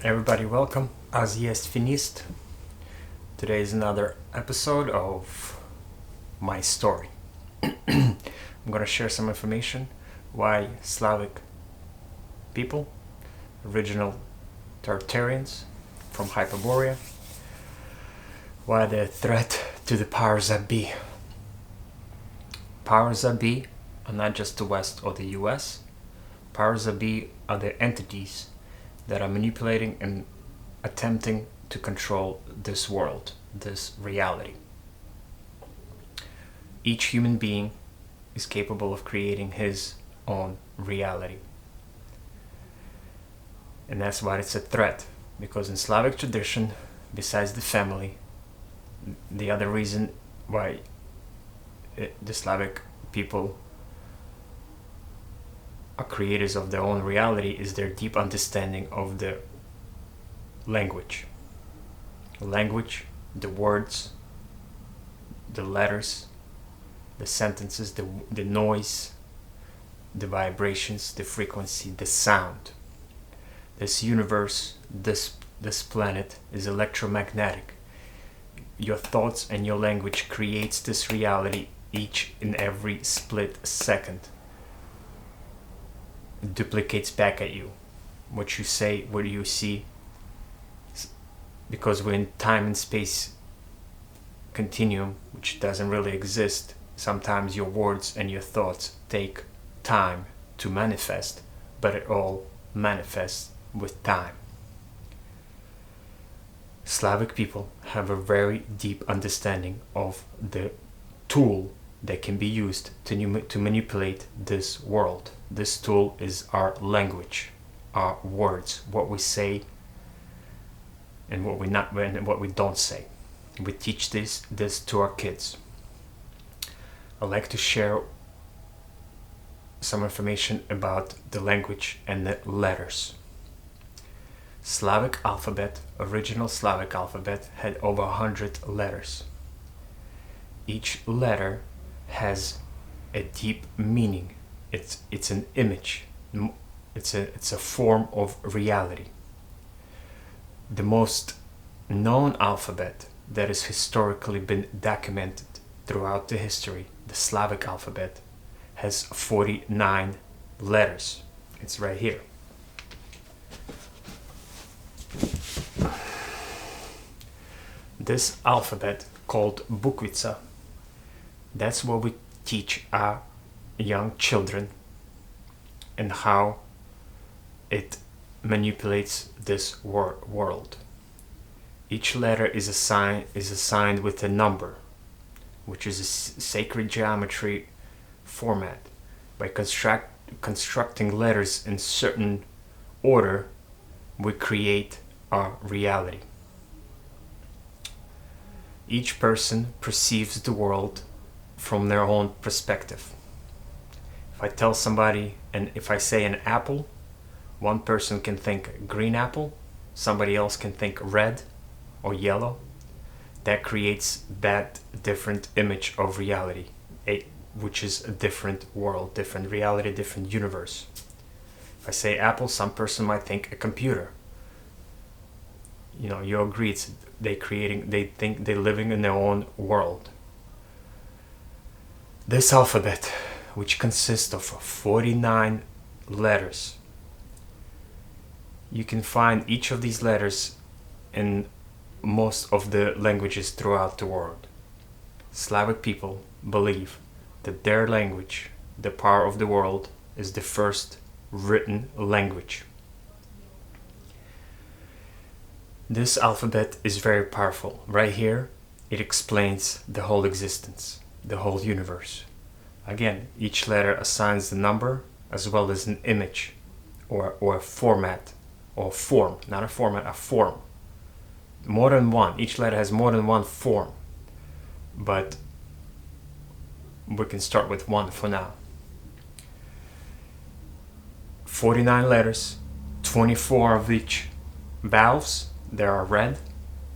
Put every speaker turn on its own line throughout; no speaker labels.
Everybody, welcome. As jest finished. Today is another episode of my story. I'm gonna share some information why Slavic people, original Tartarians from Hyperborea, why they're a threat to the powers that be. Powers that be are not just the West or the US. Powers that be are the entities that are manipulating and attempting to control this world, this reality. Each human being is capable of creating his own reality. And that's why it's a threat, because in Slavic tradition, besides the family, the other reason why the Slavic people are creators of their own reality is their deep understanding of the language. The words, the letters, the sentences, the noise, the vibrations, the frequency, the sound. This universe, this planet is electromagnetic. Your thoughts and your language creates this reality each and every split second. It duplicates back at you. What you say, what you see. Because we're in time and space continuum, which doesn't really exist, sometimes your words and your thoughts take time to manifest, but it all manifests with time. Slavic people have a very deep understanding of the tool that can be used to manipulate this world. This tool is our language, our words, what we say and what we don't say. We teach this to our kids. I'd like to share some information about the language and the letters. Slavic alphabet, original Slavic alphabet, had over 100 letters. Each letter has a deep meaning. It's an image. It's a form of reality. The most known alphabet that has historically been documented throughout the history, the Slavic alphabet, has 49 letters. It's right here. This alphabet, called bukvica, that's what we teach our young children and how it manipulates this world. Each letter is assigned with a number, which is a sacred geometry format. By constructing letters in certain order, we create our reality. Each person perceives the world from their own perspective. If I tell somebody, and if I say an apple, one person can think green apple, somebody else can think red or yellow. That creates that different image of reality, which is a different world, different reality, different universe. If I say apple, some person might think a computer. You agree, they think they're living in their own world. This alphabet, which consists of 49 letters, you can find each of these letters in most of the languages throughout the world. Slavic people believe that their language, the power of the world, is the first written language. This alphabet is very powerful. Right here, it explains the whole existence, the whole universe. Again, each letter assigns the number as well as an image or a format or form. Not a format, a form. More than one. Each letter has more than one form. But we can start with one for now. 49 letters, 24 of which vowels, they are red,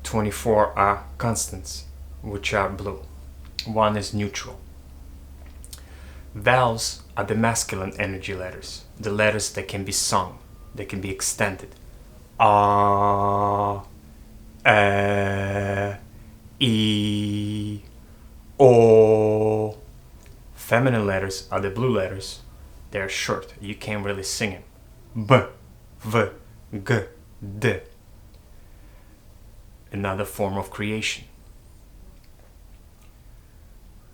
24 are consonants, which are blue. One is neutral. Vowels are the masculine energy letters, the letters that can be sung, that can be extended. A, E, O. Feminine letters are the blue letters. They're short. You can't really sing them. B, V, G, D. Another form of creation.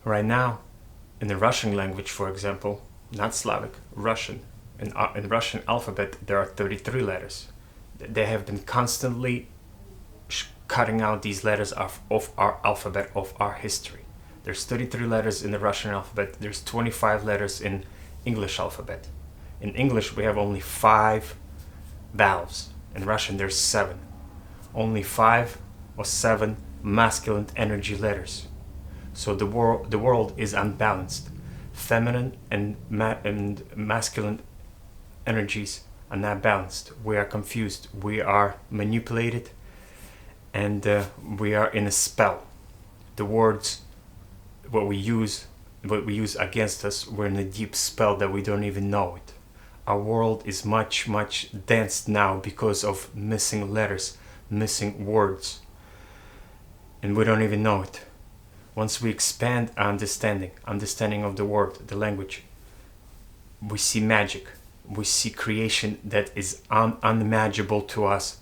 Right now, in the Russian language, for example, not Slavic, Russian, in Russian alphabet, there are 33 letters. They have been constantly cutting out these letters of our alphabet, of our history. There's 33 letters in the Russian alphabet. There's 25 letters in English alphabet. In English, we have only 5 vowels. In Russian, there's 7. Only 5 or 7 masculine energy letters. So the world is unbalanced. Feminine and masculine energies are not balanced. We are confused. We are manipulated, and we are in a spell. The words, what we use against us, we're in a deep spell that we don't even know it. Our world is much dense now because of missing letters, missing words, and we don't even know it. Once we expand our understanding of the word, the language, we see magic. We see creation that is unimaginable to us,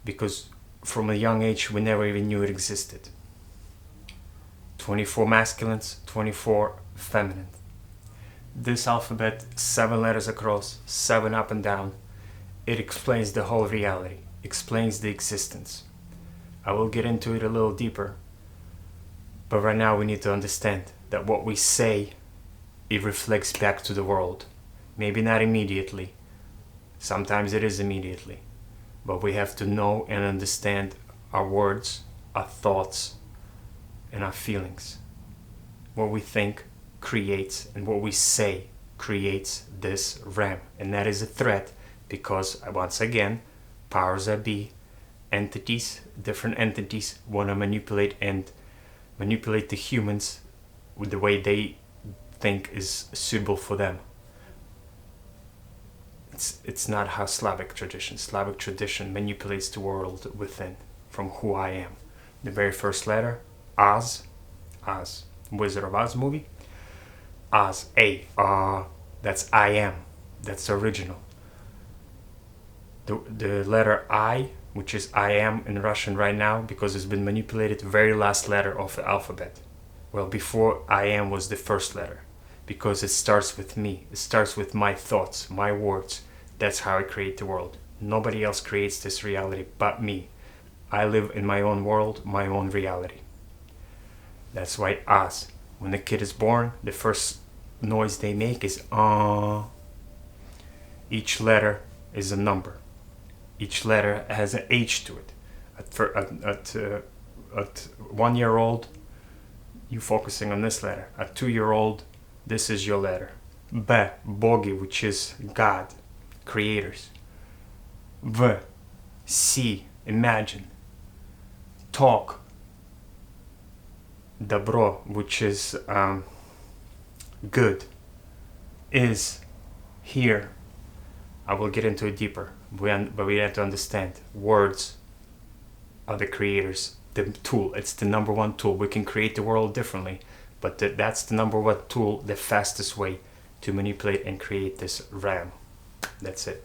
because from a young age we never even knew it existed. 24 masculines, 24 feminine. This alphabet, 7 letters across, 7 up and down, it explains the whole reality, explains the existence. I will get into it a little deeper, but right now we need to understand that what we say, it reflects back to the world. Maybe not immediately, sometimes it is immediately, but we have to know and understand our words, our thoughts, and our feelings. What we think creates, and what we say creates this RAM. And that is a threat, because once again, powers that be, entities, different entities, want to manipulate the humans with the way they think is suitable for them. It's not how Slavic tradition manipulates the world within, from who I am. The very first letter, Oz, Wizard of Oz movie, Oz, that's I am, that's the original. The letter I, which is I am in Russian right now, because it's been manipulated, very last letter of the alphabet. Well, before I am was the first letter, because it starts with me, it starts with my thoughts, my words. That's how I create the world. Nobody else creates this reality but me. I live in my own world, my own reality. That's why Oz. When the kid is born, the first noise they make is Each letter is a number. Each letter has an age to it. At 1 year old, you're focusing on this letter. At 2 year old, this is your letter. B, Bogi, which is God, creators. V, see, imagine. Talk, Dobro, which is good. Is, here. I will get into it deeper, but we have to understand words are the creators, the tool. It's the number one tool. We can create the world differently, but that's the number one tool, the fastest way to manipulate and create this RAM. That's it.